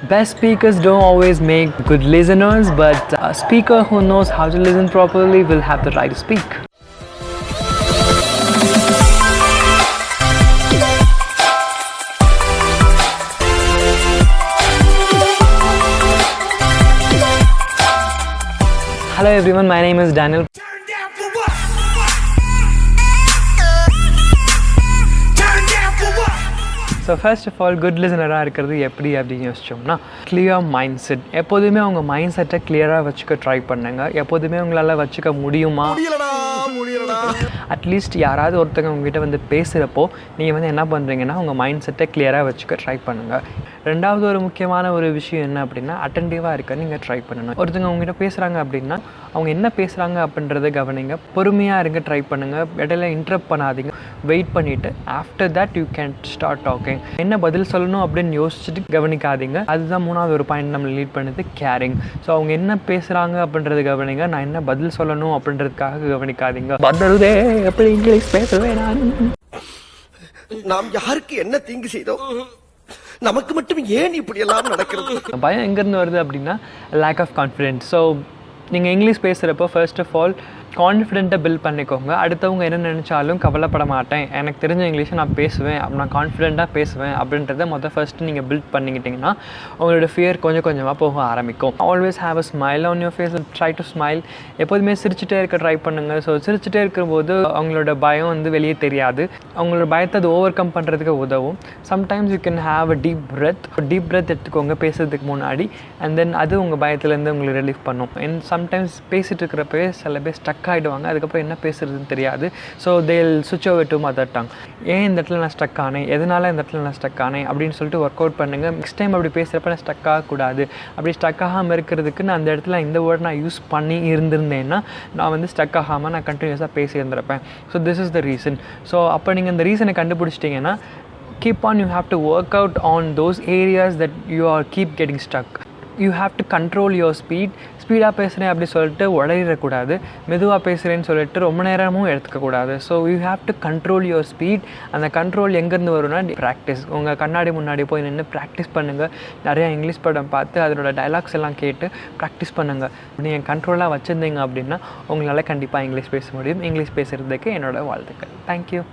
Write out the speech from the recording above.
Best speakers don't always make good listeners, but a speaker who knows how to listen properly will have the right to speak. Hello everyone, my name is Daniel. So first of all good லிசனராக இருக்கிறது எப்படி அப்படின்னு யோசிச்சோம்னா clear mind set. எப்போதுமே உங்கள் mind செட்டை கிளியராக வச்சுக்க try பண்ணுங்க. எப்போதுமே உங்களால் வச்சுக்க முடியுமா? அட்லீஸ்ட் யாராவது ஒருத்தங்க உங்ககிட்ட வந்து பேசுகிறப்போ நீங்கள் வந்து என்ன பண்ணுறீங்கன்னா உங்கள் மைண்ட் செட்டை கிளியராக வச்சுக்க ட்ரை பண்ணுங்கள். ரெண்டாவது ஒரு முக்கியமான ஒரு விஷயம் என்ன அப்படின்னா அட்டென்டிவாக இருக்க நீங்கள் ட்ரை பண்ணணும். ஒருத்தங்க உங்ககிட்ட பேசுகிறாங்க அப்படின்னா அவங்க என்ன பேசுகிறாங்க அப்படின்றத கவனிங்க. பொறுமையாக இருங்க, ட்ரை பண்ணுங்கள். இடையில இன்டரப்ட் பண்ணாதீங்க. வெயிட் பண்ணிவிட்டு after that you can start talking. என்ன பதில் சொல்லணும் அப்படின்னு யோசிச்சுட்டு கவனிக்காதீங்க. அதுதான் மூணாவது ஒரு பாயிண்ட் நம்ம லீட் பண்ணுது, கேரிங். ஸோ அவங்க என்ன பேசுகிறாங்க அப்படின்றது கவனிங்க. நான் என்ன பதில் சொல்லணும் அப்படின்றதுக்காக கவனிக்காதீங்க. பதிலே எப்படி இங்கிலீஷ் பேசுவேன் நாம் யாருக்கு என்ன தீங்கு செய்தோம், நமக்கு மட்டும் ஏன் இப்படி எல்லாம் நடக்கிறது? பயம் எங்கேருந்து வருது அப்படின்னா லேக் ஆஃப் கான்ஃபிடென்ஸ். ஸோ நீங்கள் இங்கிலீஷ் பேசுகிறப்போ ஃபர்ஸ்ட் ஆஃப் ஆல் கான்ஃபிடென்ட்டை பில்ட் பண்ணிக்கோங்க. அடுத்தவங்க என்ன நினச்சாலும் கவலைப்பட மாட்டேன், எனக்கு தெரிஞ்ச இங்கிலீஷை நான் பேசுவேன், நான் கான்ஃபிடென்ட்டாக பேசுவேன் அப்படின்றத ஃபர்ஸ்ட்டு நீங்கள் பில்ட் பண்ணிக்கிட்டிங்கன்னா உங்களோட ஃபியர் கொஞ்சம் கொஞ்சமாக போக ஆரம்பிக்கும். Always have a smile on your face. Try to smile. எப்போதுமே சிரிச்சுட்டே இருக்க ட்ரை பண்ணுங்கள். ஸோ சிரிச்சுட்டே இருக்கும்போது அவங்களோட பயம் வந்து வெளியே தெரியாது. அவங்களோட பயத்தை அது ஓவர் கம் பண்ணுறதுக்கு உதவும். Sometimes you can have a deep breadth எடுத்துக்கோங்க பேசுறதுக்கு முன்னாடி. அண்ட் தென் அது உங்கள் பயத்துலேருந்து உங்களுக்கு ரிலீஃப் பண்ணும். அண்ட் சம்டைம்ஸ் பேசிகிட்டு இருக்கிறப்ப சில பேர் ஸ்டக் ஆகிடுவாங்க. அதுக்கப்புறம் என்ன பேசுறதுன்னு தெரியாது. ஸோ தேல் சுவிட்ச் ஓவர் டு மதர் டங். ஏன் இந்த இடத்துல நான் ஸ்டக் ஆனேன், எதனால் இந்த இடத்துல நான் ஸ்டக் ஆனேன் அப்படின்னு சொல்லிட்டு ஒர்க் அவுட் பண்ணுங்கள். நெக்ஸ்ட் டைம் அப்படி பேசுகிறப்ப நான் ஸ்டக் ஆகக்கூடாது. அப்படி ஸ்டக் ஆகாமல் இருக்கிறதுக்கு நான் அந்த இடத்துல இந்த வேர்ட் நான் யூஸ் பண்ணி இருந்திருந்தேன்னா நான் வந்து ஸ்டக் ஆகாமல் நான் கண்டினியூஸாக பேசி இருந்திருப்பேன். So this is the reason. So அப்போ நீங்கள் இந்த ரீசனை கண்டுபிடிச்சிட்டிங்கன்னா keep on, you have to work out on those areas that you are keep getting stuck. You have to control your speed. ஸ்பீடாக பேசுகிறேன் அப்படி சொல்லிட்டு உடறிடக்கூடாது. மெதுவாக பேசுகிறேன்னு சொல்லிட்டு ரொம்ப நேரமும் எடுத்துக்கக்கூடாது. So you have to control your speed. அந்த கண்ட்ரோல் எங்கேருந்து வரும்னா ப்ராக்டிஸ். உங்கள் கண்ணாடி முன்னாடி போய் நின்று ப்ராக்டிஸ் பண்ணுங்கள். நிறையா இங்கிலீஷ் படம் பார்த்து அதனோட டைலாக்ஸ் எல்லாம் கேட்டு ப்ராக்டிஸ் பண்ணுங்கள். நீங்கள் கண்ட்ரோலாக வச்சுருந்தீங்க அப்படின்னா உங்களால் கண்டிப்பாக இங்கிலீஷ் பேச முடியும். இங்கிலீஷ் பேசுகிறதுக்கு என்னோடய வாழ்த்துக்கள். தேங்க்யூ.